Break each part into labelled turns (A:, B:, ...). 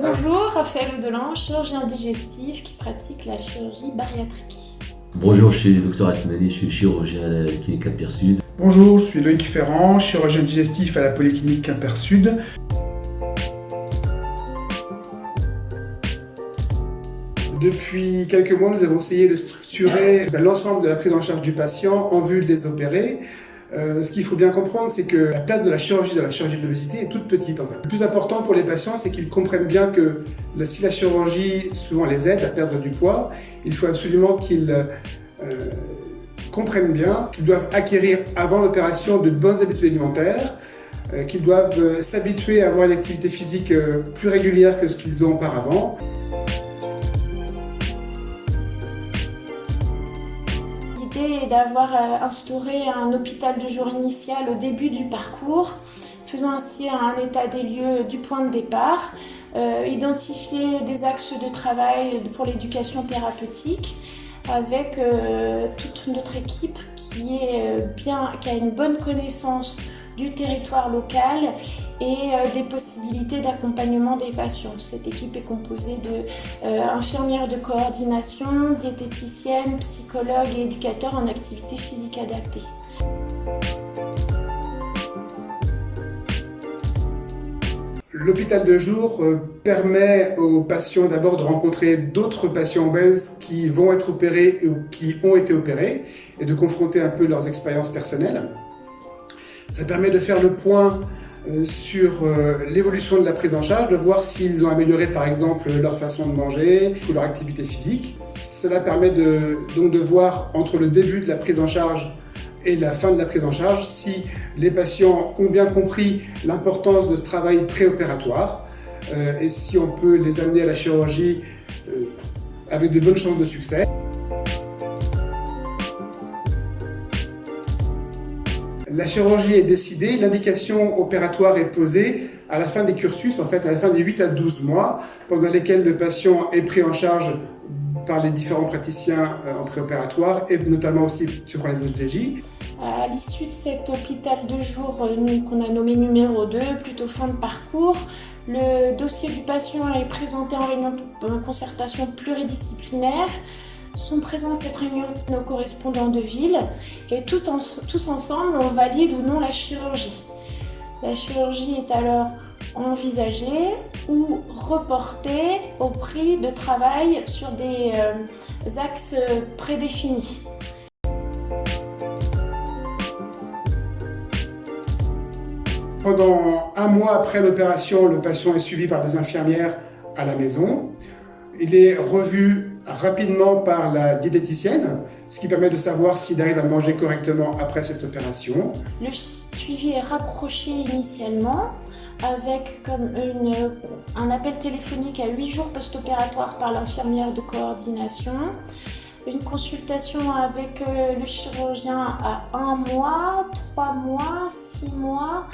A: Bonjour, Raphaël Audelan, chirurgien digestif qui pratique la chirurgie bariatrique.
B: Bonjour, je suis le Dr Atmani, je suis chirurgien à la clinique Quimper-Sud.
C: Bonjour, je suis Loïc Ferrand, chirurgien digestif à la polyclinique Quimper-Sud. Depuis quelques mois, nous avons essayé de structurer l'ensemble de la prise en charge du patient en vue de les opérer. Ce qu'il faut bien comprendre, c'est que la place de la chirurgie dans la chirurgie de l'obésité est toute petite en fait. Le plus important pour les patients, c'est qu'ils comprennent bien que si la chirurgie souvent les aide à perdre du poids, il faut absolument qu'ils comprennent bien qu'ils doivent acquérir avant l'opération de bonnes habitudes alimentaires, qu'ils doivent s'habituer à avoir une activité physique plus régulière que ce qu'ils ont auparavant.
A: L'idée est d'avoir instauré un hôpital de jour initial au début du parcours, faisant ainsi un état des lieux du point de départ, identifier des axes de travail pour l'éducation thérapeutique, avec toute notre équipe qui a une bonne connaissance du territoire local et des possibilités d'accompagnement des patients. Cette équipe est composée d'infirmières de coordination, diététiciennes, psychologues et éducateurs en activité physique adaptée.
C: L'hôpital de jour permet aux patients d'abord de rencontrer d'autres patients obèses qui vont être opérés ou qui ont été opérés et de confronter un peu leurs expériences personnelles. Ça permet de faire le point sur l'évolution de la prise en charge, de voir s'ils ont amélioré par exemple leur façon de manger ou leur activité physique. Cela permet donc de voir entre le début de la prise en charge et la fin de la prise en charge si les patients ont bien compris l'importance de ce travail préopératoire et si on peut les amener à la chirurgie avec de bonnes chances de succès. La chirurgie est décidée, l'indication opératoire est posée à la fin des cursus, en fait à la fin des 8 à 12 mois, pendant lesquels le patient est pris en charge par les différents praticiens en préopératoire et notamment aussi sur les HDJ.
A: À l'issue de cet hôpital de jour qu'on a nommé numéro 2, plutôt fin de parcours, le dossier du patient est présenté en réunion de concertation pluridisciplinaire. Sont présents à cette réunion nos correspondants de ville et tous ensemble on valide ou non la chirurgie. La chirurgie est alors envisagée ou reportée au prix de travail sur des axes prédéfinis.
C: Pendant un mois après l'opération, le patient est suivi par des infirmières à la maison. Il est revu rapidement par la diététicienne, ce qui permet de savoir s'il arrive à manger correctement après cette opération.
A: Le suivi est rapproché initialement avec un appel téléphonique à 8 jours post-opératoire par l'infirmière de coordination, une consultation avec le chirurgien à 1 mois, 3 mois, 6 mois,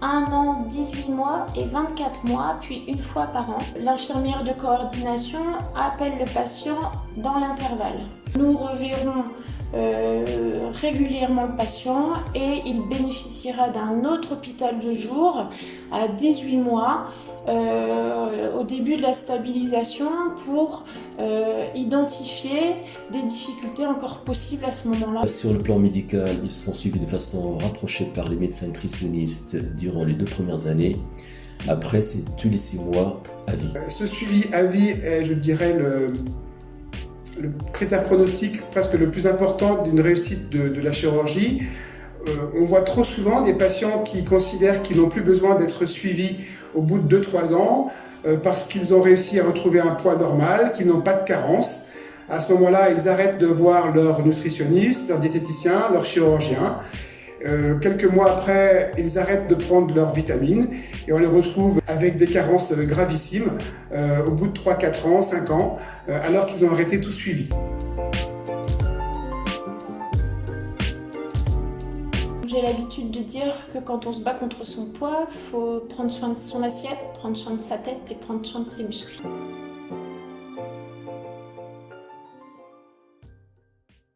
A: 1 an, 18 mois et 24 mois, puis une fois par an. L'infirmière de coordination appelle le patient dans l'intervalle. Nous reverrons régulièrement le patient et il bénéficiera d'un autre hôpital de jour à 18 mois au début de la stabilisation pour identifier des difficultés encore possibles à ce moment-là.
B: Sur le plan médical, ils sont suivis de façon rapprochée par les médecins nutritionnistes durant les 2 premières années. Après, c'est tous les 6 mois à vie.
C: Ce suivi à vie est, je dirais, le critère pronostic presque le plus important d'une réussite de la chirurgie. On voit trop souvent des patients qui considèrent qu'ils n'ont plus besoin d'être suivis au bout de 2-3 ans parce qu'ils ont réussi à retrouver un poids normal, qu'ils n'ont pas de carence. À ce moment-là, ils arrêtent de voir leur nutritionniste, leur diététicien, leur chirurgien. Quelques mois après, ils arrêtent de prendre leurs vitamines et on les retrouve avec des carences gravissimes au bout de 3, 4 ans, 5 ans, alors qu'ils ont arrêté tout suivi.
A: J'ai l'habitude de dire que quand on se bat contre son poids, il faut prendre soin de son assiette, prendre soin de sa tête et prendre soin de ses muscles.